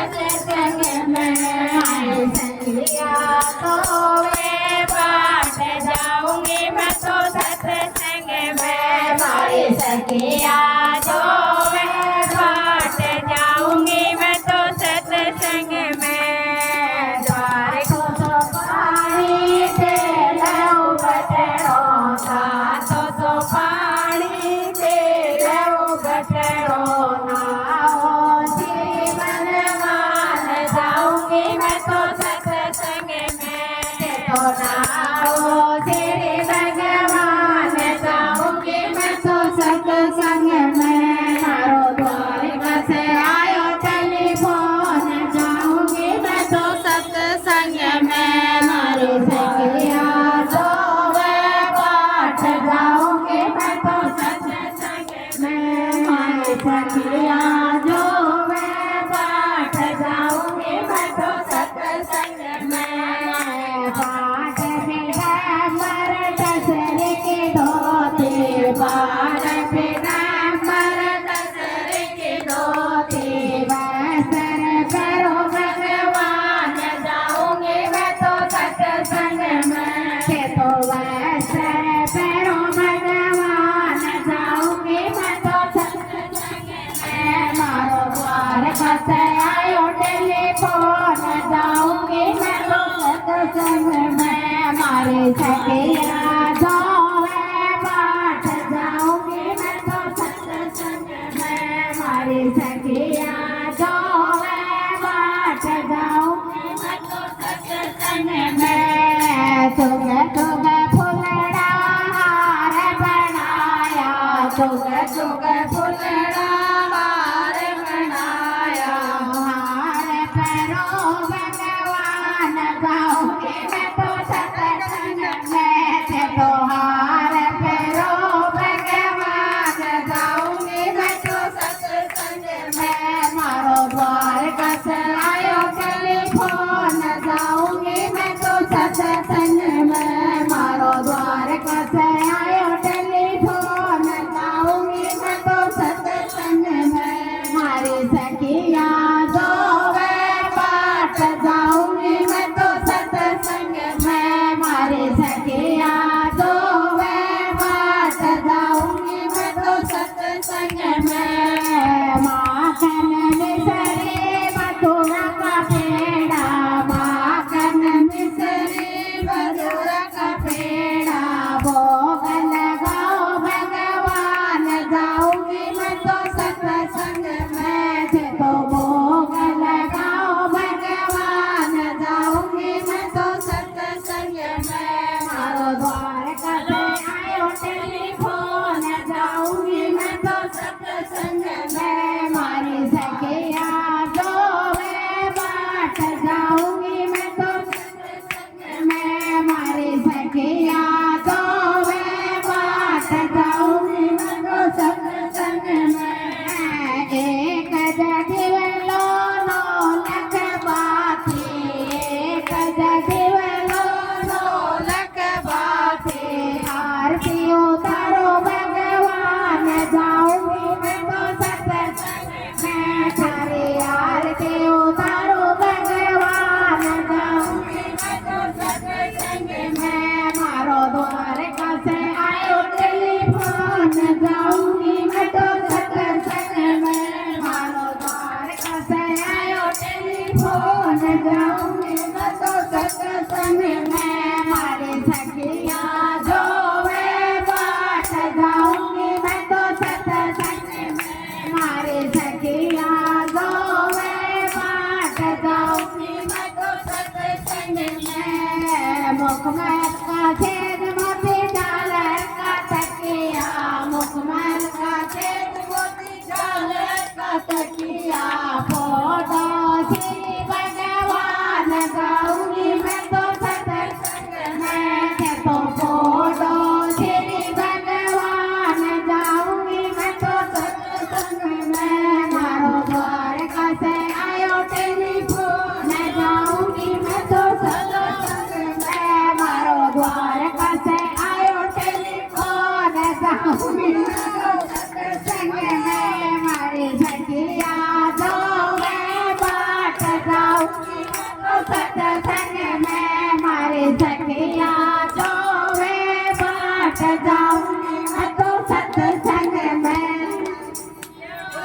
सत्संग में मारी सखिया तो वे बाट जाऊंगी मैं तो सत्संग में मारी सखिया तो वे बाट जाऊंगी मैं तो सत्संग में द्वार को तो पानी से लऊ बटड़ो था तो पानी से लऊ बटड़ो ना हो जीवन मान जाऊंगी मैं तो सत्संग में तो ना हो तेरे भगवान जाऊंगी मैं तो सत्संग में मारो द्वारिका से आयो टेलीफोन जाऊंगी मैं तो सत्संग में मारी सखिया तो वे पाठ जाऊंगी मैं तो सत्संग में मारी सखिया जो वे पाठ जाऊंगी मैं तो सत्संग में पाठ में मर दसर के धोते पाठ में मर दसर के धोते वसर करो भगवान जाऊंगी मैं तो सत्संग में के तो वसर करो भगवान जाऊंगी मैं तो सत्संग में मारो द्वार से आयो टेलीफोन जाऊंगी मैं तो सत्संग में मारी सखिया जो वे पाठ जाऊंगी मैं तो सत्संग में मारी सखिया जो वे पाठ जाऊंगी मैं तो सत्संग में तुग तुग फुलड़ा हार बनाया तुग तुग फुलड़ा हार बनाया हार परो भगवान जाऊंगी मैं तो सत्संग में तो हार परो भगवान जाऊंगी मैं तो सत्संग में मारो द्वारका से आयो टेलीफोन जाऊंगी मैं तो सत्संग में मारो द्वारका से आयो टेलीफोन जाऊंगी मैं तो सत्संग में मारी सखिया जो वे पाठ जाऊंगी मैं तो सत्संग में मारी सखिया जो वे पाठ जाऊंगी मैं तो सत्संग में माखन मिसरी मथुरा का पेड़ा माखन मिसरी मथुरा का पेड़ा भोग लगाओ भगवान जाऊंगी मैं तो सत्संग में तो भोग लगाओ भगवान जाऊंगी मैं तो सत्संग में मारो द्वारका से आयो टेलीफोन जाऊंगी मैं तो सत्संग में मारी सखिया जो वे बाट जाऊंगी मैं तो सत्संग में मारी सखिया जो वे बाट जाऊंगी मैं तो सत्संग में एक जदिवलो ढोलक बाती एक जदिवलो ढोलक बाती आरती उतारो भगवान जाऊंगी मैं तो सत्संग में थारी आरती उतारो भगवान जाऊंगी मैं तो सत्संग में मारो द्वारका से आयो टेलीफोन जाऊंगी मैं तो सत्संग में मारो द्वारका से आयो टेलीफोन जाऊंगी मैं तो सत्संग में मारी सखिया जो वे बाट जाऊंगी मैं तो सत्संग में मारी सखिया जो वे बाट जाऊंगी मैं तो सत्संग में मुखमल का छेद मोती डालर का तकिया मुखमल का छेद मोती डालर का तकिया फोटो श्री भगवान जाऊंगी मैं तो सत्संग में तो फोटो श्री भगवान जाऊंगी मैं तो सत्संग में मारो द्वारका से आयो टेलीफोन जाऊंगी मैं तो सत्संग में मारो द्वारका तो सत्संग में मारी सखिया जो वे बाट जाऊंगी